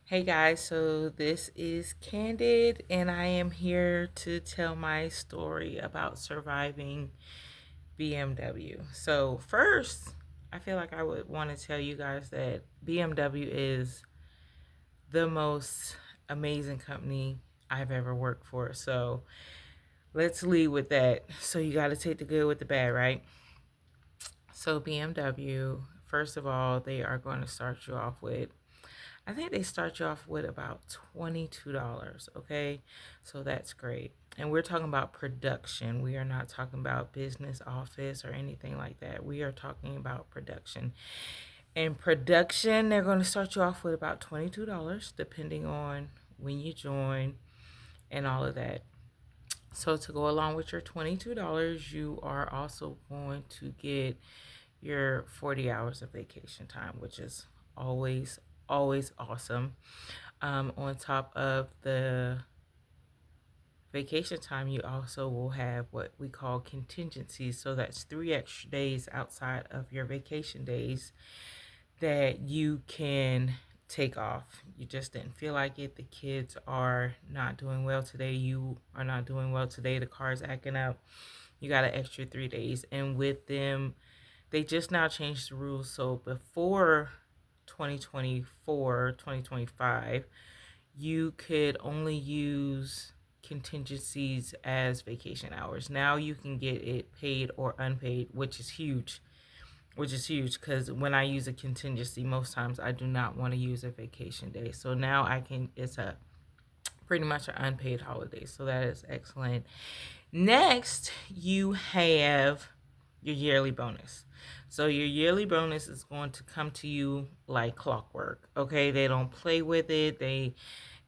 Hey guys, so this is Candid, and I am here to tell my story about surviving BMW. So, first, I feel like I would want to tell you guys that BMW is the most amazing company I've ever worked for. So, let's lead with that. So, you got to take the good with the bad, right? So, BMW, first of all, they are going to start you off with I think they start you off with about $22, okay? So that's great. And we're talking about production. We are not talking about business office or anything like that. We are talking about production. In production, they're going to start you off with about $22, depending on when you join and all of that. So to go along with your $22, you are also going to get your 40 hours of vacation time, which is always, always awesome. On top of the vacation time, you also will have what we call contingencies. So that's 3 extra days outside of your vacation days that you can take off. You just didn't feel like it. The kids are not doing well today. You are not doing well today. The car's acting up. You got an extra 3 days. And with them, they just now changed the rules. So before 2024, 2025, you could only use contingencies as vacation hours. Now you can get it paid or unpaid, which is huge. Which is huge because when I use a contingency, most times I do not want to use a vacation day. So now I can, it's a pretty much an unpaid holiday. So that is excellent. Next, you have your yearly bonus. So your yearly bonus is going to come to you like clockwork. Okay, they don't play with it. It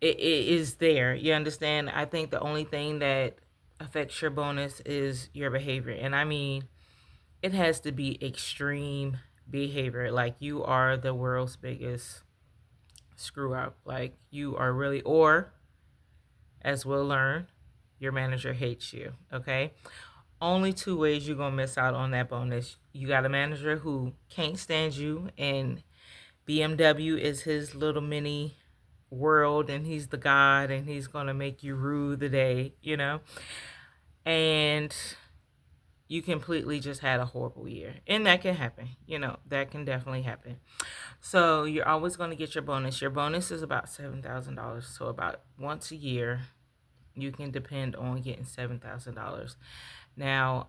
is there. You understand? I think the only thing that affects your bonus is your behavior. And I mean, it has to be extreme behavior. Like you are the world's biggest screw up. Like you are really, or as we'll learn, your manager hates you. Okay. Only two ways you're going to miss out on that bonus. You got a manager who can't stand you, and BMW is his little mini world, and he's the god, and he's going to make you rue the day, you know? And you completely just had a horrible year. And that can happen. That can definitely happen. So you're always going to get your bonus. Your bonus is about $7,000. So about once a year, you can depend on getting $7,000. Now,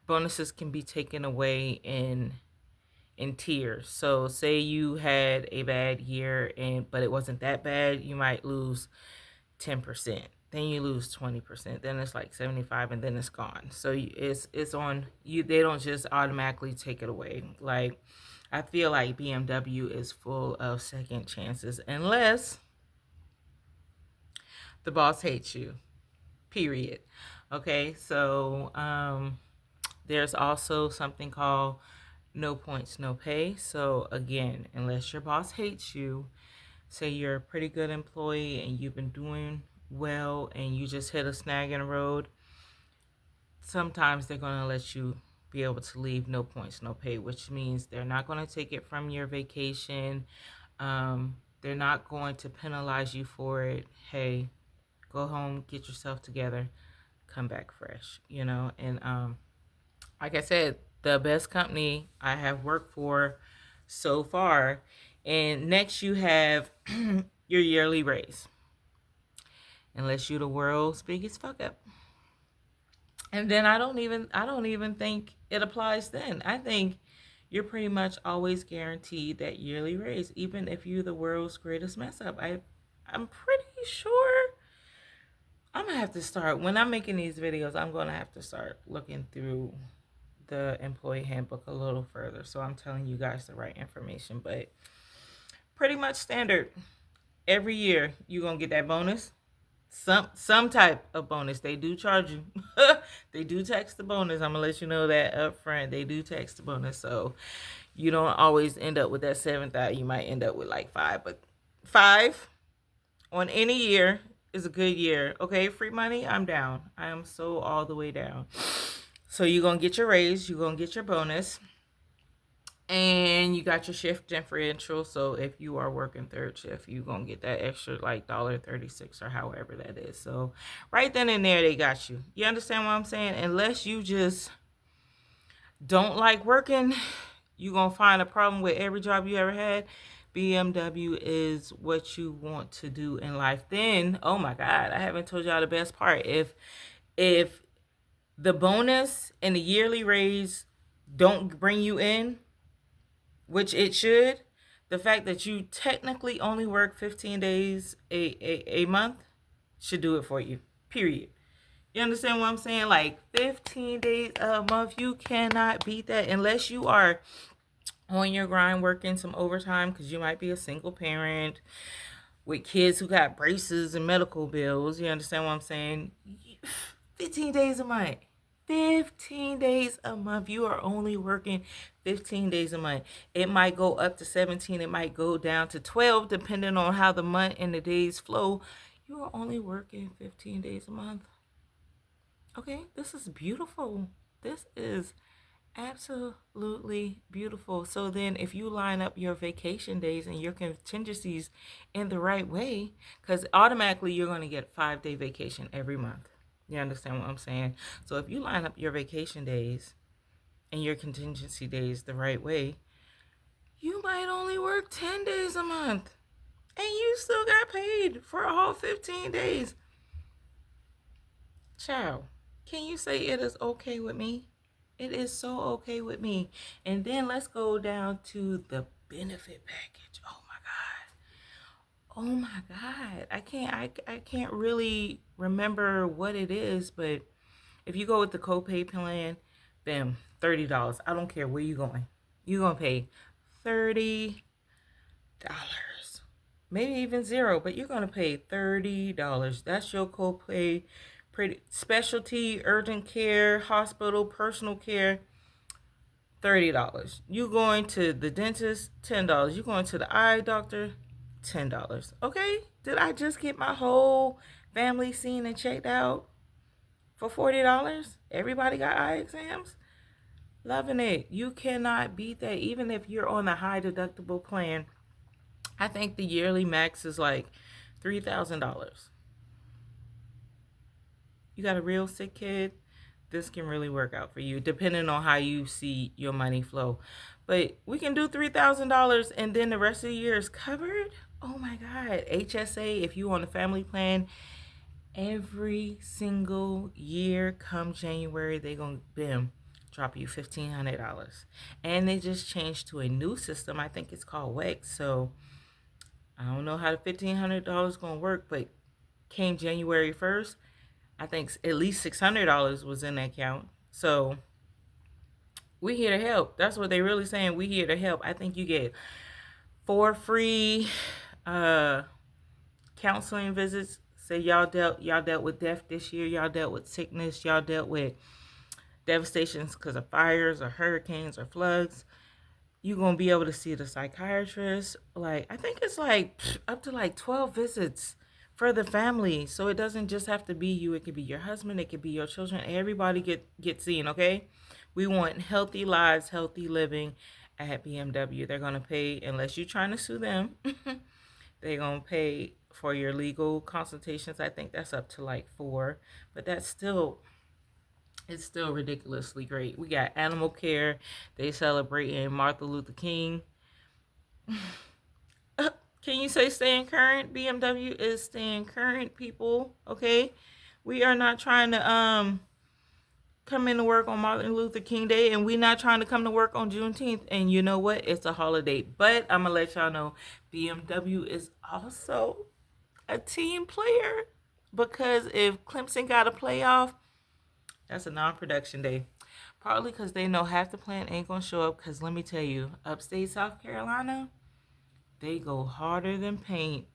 bonuses can be taken away in tiers. So say you had a bad year but it wasn't that bad, you might lose 10%. Then you lose 20%. Then it's like 75 and then it's gone. So it's on you. They don't just automatically take it away. Like I feel like BMW is full of second chances unless the boss hates you. Period. Okay? So there's also something called no points, no pay. So again, unless your boss hates you, say you're a pretty good employee and you've been doing well and you just hit a snag in the road, sometimes they're going to let you be able to leave no points, no pay, which means they're not going to take it from your vacation. They're not going to penalize you for it. Hey, go home, get yourself together, come back fresh, and like I said, the best company I have worked for so far. And next you have your yearly raise. Unless you're the world's biggest fuck up. And then I don't even think it applies then. I think you're pretty much always guaranteed that yearly raise, even if you're the world's greatest mess up. I'm pretty sure I'm gonna have to start when I'm making these videos. I'm gonna have to start looking through the employee handbook a little further, so I'm telling you guys the right information. But pretty much standard. Every year you're gonna get that bonus, some type of bonus. They do charge you. They do tax the bonus. I'm gonna let you know that up front. They do tax the bonus, so you don't always end up with that 7,000. You might end up with like five, but five on any year is a good year. Okay, free money, I'm down. I am so all the way down. So you're gonna get your raise, you're gonna get your bonus, And you got your shift differential. So if you are working third shift, you're going to get that extra like $1.36 or however that is. So right then and there, they got you. You understand what I'm saying? Unless you just don't like working, you're going to find a problem with every job you ever had. BMW is what you want to do in life. Then, oh my God, I haven't told y'all the best part. If the bonus and the yearly raise don't bring you in, which it should, the fact that you technically only work 15 days a month should do it for you. Period. You understand what I'm saying? Like 15 days a month, you cannot beat that unless you are on your grind working some overtime because you might be a single parent with kids who got braces and medical bills. You understand what I'm saying? 15 days a month. 15 days a month. You are only working 15 days a month. It might go up to 17. It might go down to 12, depending on how the month and the days flow. You are only working 15 days a month. Okay, this is beautiful. This is absolutely beautiful. So then if you line up your vacation days and your contingencies in the right way, because automatically you're going to get 5-day vacation every month. You understand what I'm saying? So if you line up your vacation days and your contingency days the right way, you might only work 10 days a month and you still got paid for all 15 days. Ciao. Can you say it is okay with me? It is so okay with me. And then let's go down to the benefit package. Oh my God. I can't really remember what it is, but if you go with the copay plan, bam, $30. I don't care where you're going. You're gonna pay $30. Maybe even zero, but you're gonna pay $30. That's your copay. Pretty specialty, urgent care, hospital, personal care, $30. You going to the dentist, $10. You going to the eye doctor, $10. Okay? Did I just get my whole family seen and checked out for $40? Everybody got eye exams? Loving it. You cannot beat that. Even if you're on a high deductible plan, I think the yearly max is like $3,000. You got a real sick kid, this can really work out for you, depending on how you see your money flow. But we can do $3,000 and then the rest of the year is covered. Oh my God. HSA, if you on a family plan, every single year come January, they gonna drop you $1,500. And they just changed to a new system. I think it's called WEX. So I don't know how the $1,500 gonna work, but came January 1st, I think at least $600 was in that account. So we here to help. That's what they really saying. We here to help. I think you get 4 free counseling visits. Say y'all dealt with death this year. Y'all dealt with sickness. Y'all dealt with devastations because of fires or hurricanes or floods. You're going to be able to see the psychiatrist. Like, I think it's like up to like 12 visits for the family. So it doesn't just have to be you. It could be your husband. It could be your children. Everybody get seen, okay? We want healthy lives, healthy living at BMW. They're going to pay, unless you're trying to sue them, they're going to pay for your legal consultations. I think that's up to like 4. But that's still... it's still ridiculously great. We got animal care. They celebrating Martin Luther King. Can you say staying current? BMW is staying current, people. Okay? We are not trying to come into work on Martin Luther King Day, and we're not trying to come to work on Juneteenth. And you know what? It's a holiday. But I'm going to let y'all know BMW is also a team player, because if Clemson got a playoff, that's a non-production day. Partly because they know half the plant ain't going to show up. Because let me tell you, upstate South Carolina, they go harder than paint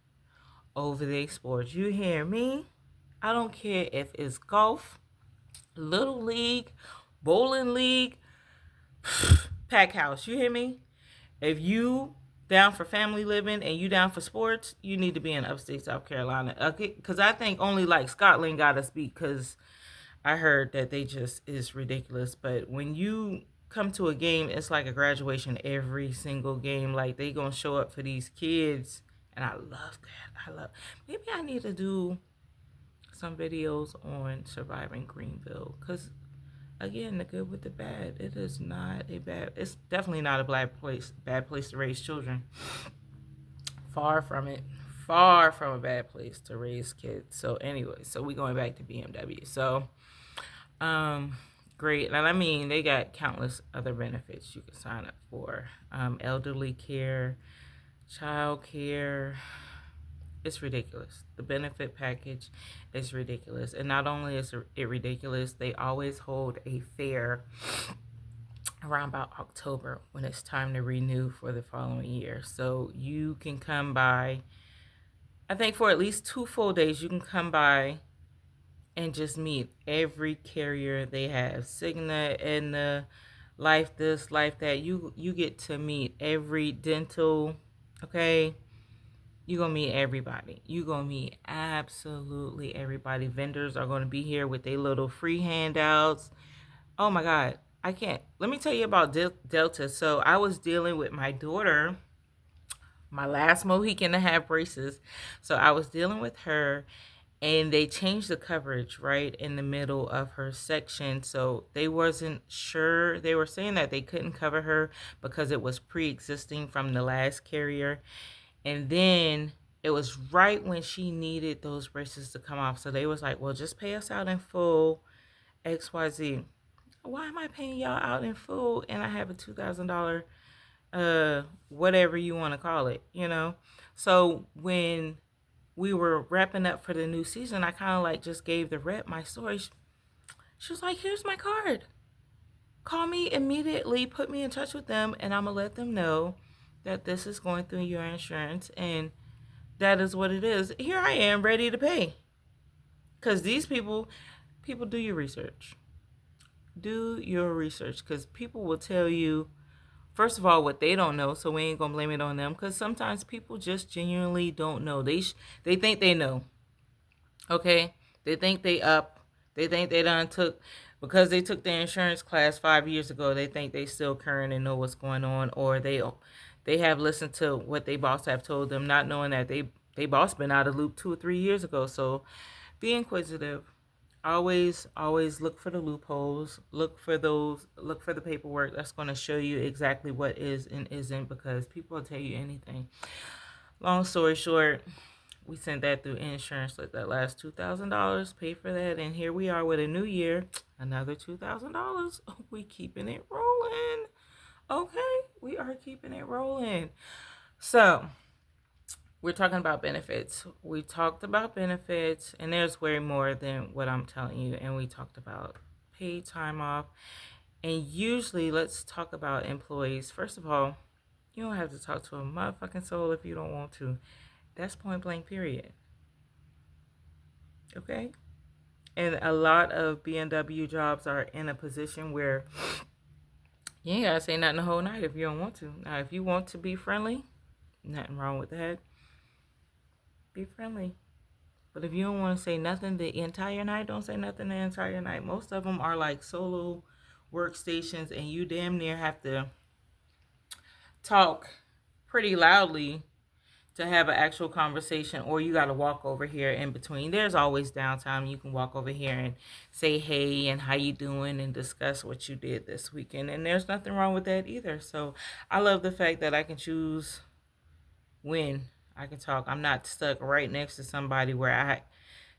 over their sports. You hear me? I don't care if it's golf, little league, bowling league, pack house. You hear me? If you down for family living and you down for sports, you need to be in upstate South Carolina. Okay? Because I think only like Scotland got us beat, because I heard that they just is ridiculous. But when you come to a game, it's like a graduation every single game. Like they gonna show up for these kids, and I love that. I love. Maybe I need to do some videos on surviving Greenville, because again, the good with the bad. It is not a bad. It's definitely not a bad place. Bad place to raise children. Far from it. Far from a bad place to raise kids. So anyway, so we going back to BMW. So um, great. And I mean, they got countless other benefits you can sign up for. Elderly care, child care. It's ridiculous. The benefit package is ridiculous. And not only is it ridiculous, they always hold a fair around about October when it's time to renew for the following year. So you can come by, I think for at least 2 full days, you can come by and just meet every carrier they have. Cigna, Aetna, Life this, Life that. You get to meet every dental, okay? You're going to meet everybody. You're going to meet absolutely everybody. Vendors are going to be here with their little free handouts. Oh my God. I can't. Let me tell you about Delta. So I was dealing with my daughter, my last Mohican to have braces. So I was dealing with her, and they changed the coverage right in the middle of her section. So they wasn't sure. They were saying that they couldn't cover her because it was pre-existing from the last carrier. And then it was right when she needed those braces to come off. So they was like, well, just pay us out in full, XYZ. Why am I paying y'all out in full and I have a $2,000 whatever you want to call it, you know? So when we were wrapping up for the new season, I kind of like just gave the rep my story. She was like, here's my card. Call me immediately, put me in touch with them, and I'm going to let them know that this is going through your insurance and that is what it is. Here I am ready to pay. Because these people do your research. Do your research, because people will tell you, first of all, what they don't know, so we ain't going to blame it on them, because sometimes people just genuinely don't know. They think they know, okay? They think they up. They think they done took, because they took the insurance class 5 years ago, they think they still current and know what's going on, or they have listened to what they boss have told them, not knowing that they boss been out of loop 2 or 3 years ago. So be inquisitive. Always look for the loopholes. Look for the paperwork that's going to show you exactly what is and isn't, because people will tell you anything. Long story short, we sent that through insurance. Let that last $2,000 pay for that, and here we are with a new year, another $2,000. We keeping it rolling. Okay, we are keeping it rolling. So we're talking about benefits. We talked about benefits, and there's way more than what I'm telling you. And we talked about paid time off. And usually, let's talk about employees. First of all, you don't have to talk to a motherfucking soul if you don't want to. That's point blank, period. Okay? And a lot of BMW jobs are in a position where you ain't gotta say nothing the whole night if you don't want to. Now, if you want to be friendly, nothing wrong with that. Be friendly. But if you don't want to say nothing the entire night, don't say nothing the entire night. Most of them are like solo workstations, and you damn near have to talk pretty loudly to have an actual conversation, or you got to walk over here in between. There's always downtime. You can walk over here and say hey and how you doing and discuss what you did this weekend. And there's nothing wrong with that either. So I love the fact that I can choose when I can talk. I'm not stuck right next to somebody where I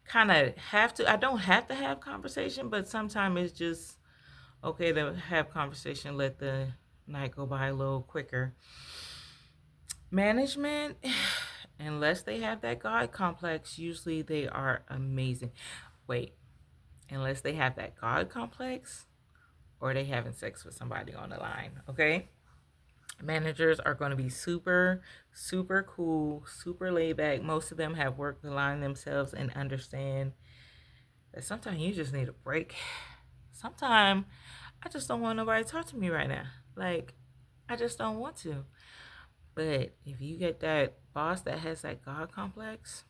kind of have to. I don't have to have conversation, but sometimes it's just okay to have conversation. Let the night go by a little quicker. Management, unless they have that God complex, usually they are amazing. Wait, unless they have that God complex or they having sex with somebody on the line, okay? Managers are going to be super, super cool, super laid back. Most of them have worked the line themselves and understand that sometimes you just need a break. Sometimes I just don't want nobody to talk to me right now. Like, I just don't want to. But if you get that boss that has that God complex,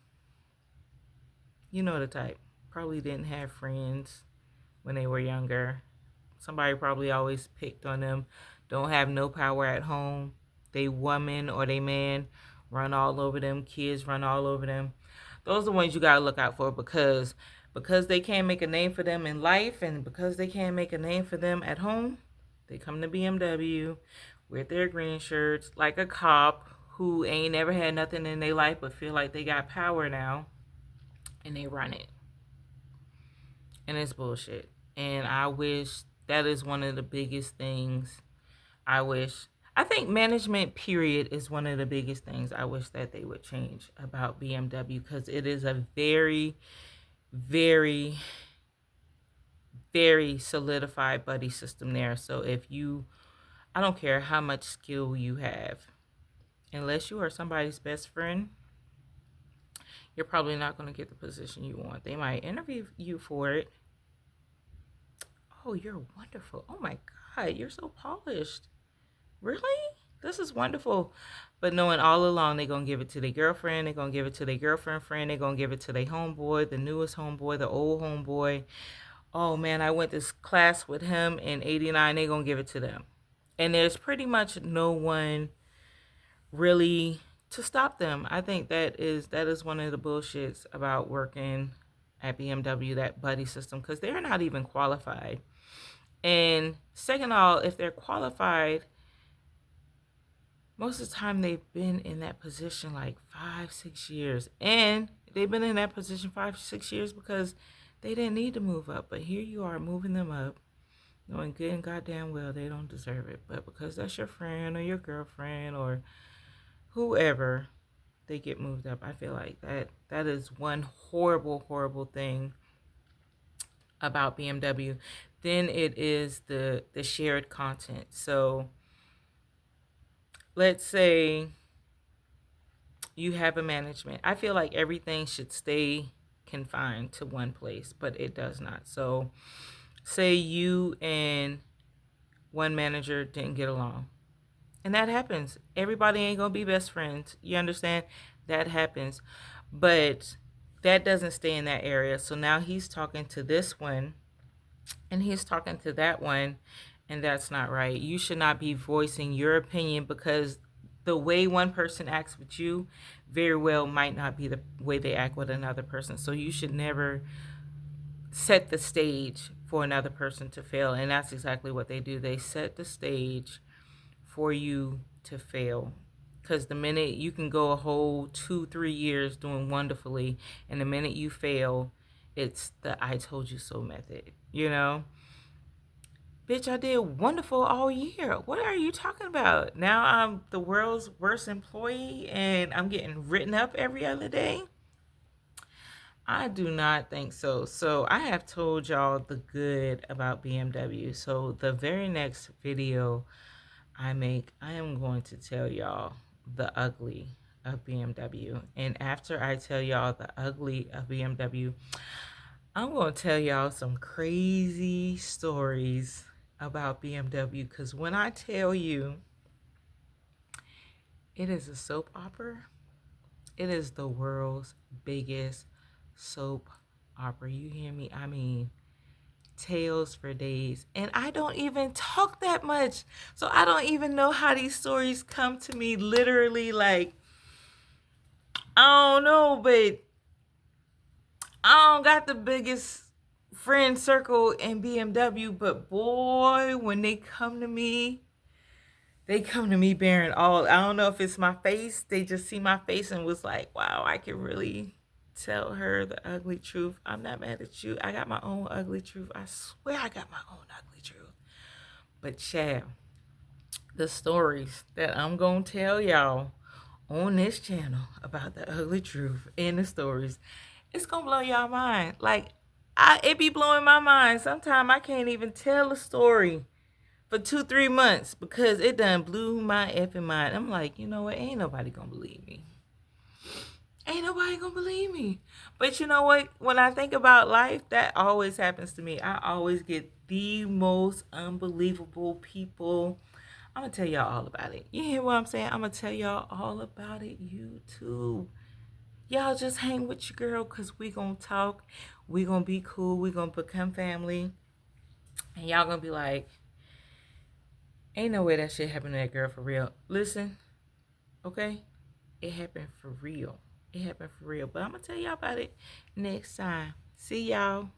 you know the type. Probably didn't have friends when they were younger. Somebody probably always picked on them. Don't have no power at home. They woman or they man run all over them. Kids run all over them. Those are the ones you gotta look out for because they can't make a name for them in life and because they can't make a name for them at home. They come to BMW with their green shirts like a cop who ain't never had nothing in their life but feel like they got power now, and they run it. And it's bullshit. And I wish that is one of the biggest things. I think management period is one of the biggest things I wish that they would change about BMW, because it is a very, very, very solidified buddy system there. So I don't care how much skill you have, unless you are somebody's best friend, you're probably not going to get the position you want. They might interview you for it. Oh, you're wonderful. Oh my God, you're so polished. Really? This is wonderful. But knowing all along they're going to give it to their girlfriend, they're going to give it to their girlfriend friend, they're going to give it to their homeboy, the newest homeboy, the old homeboy. Oh man, I went to class with him in 89, they're going to give it to them. And there's pretty much no one really to stop them. I think that is one of the bullshits about working at BMW, that buddy system, because they're not even qualified. And second of all, if they're qualified, most of the time they've been in that position like 5-6 years. And they've been in that position 5-6 years because they didn't need to move up. But here you are moving them up, knowing good and goddamn well they don't deserve it. But because that's your friend or your girlfriend or whoever, they get moved up. I feel like that is one horrible, horrible thing about BMW. Then it is the shared content. So let's say you have a management. I feel like everything should stay confined to one place, but it does not. So say you and one manager didn't get along. And that happens. Everybody ain't going to be best friends. You understand? That happens. But that doesn't stay in that area. So now he's talking to this one and he's talking to that one, and that's not right. You should not be voicing your opinion, because the way one person acts with you very well might not be the way they act with another person. So you should never set the stage for another person to fail. And that's exactly what they do. They set the stage for you to fail. Because the minute you can go a whole 2-3 years doing wonderfully, and the minute you fail, it's the I told you so method, you know? Bitch, I did wonderful all year. What are you talking about? Now I'm the world's worst employee and I'm getting written up every other day? I do not think so. So I have told y'all the good about BMW. So the very next video I make, I am going to tell y'all the ugly of BMW. And after I tell y'all the ugly of BMW, I'm going to tell y'all some crazy stories about BMW, because when I tell you it is a soap opera, it is the world's biggest soap opera. You hear me? I mean, tales for days. And I don't even talk that much. So I don't even know how these stories come to me. Literally, like, I don't know, but I don't got the biggest friend circle in BMW, but boy, when they come to me bearing all. I don't know if it's my face. They just see my face and was like, wow, I can really tell her the ugly truth. I'm not mad at you. I got my own ugly truth. I swear I got my own ugly truth. But child, the stories that I'm going to tell y'all on this channel about the ugly truth and the stories, it's going to blow y'all mind. Like, it be blowing my mind. Sometimes I can't even tell a story for 2-3 months because it done blew my effing mind. I'm like, you know what? Ain't nobody gonna believe me. Ain't nobody gonna believe me. But you know what? When I think about life, that always happens to me. I always get the most unbelievable people. I'm gonna tell y'all all about it. You hear what I'm saying? I'm gonna tell y'all all about it. You too. Y'all just hang with your girl, because we gonna talk. We gonna be cool. We gonna become family. And y'all gonna be like, ain't no way that shit happened to that girl for real. Listen, okay? It happened for real. It happened for real. But I'm gonna tell y'all about it next time. See y'all.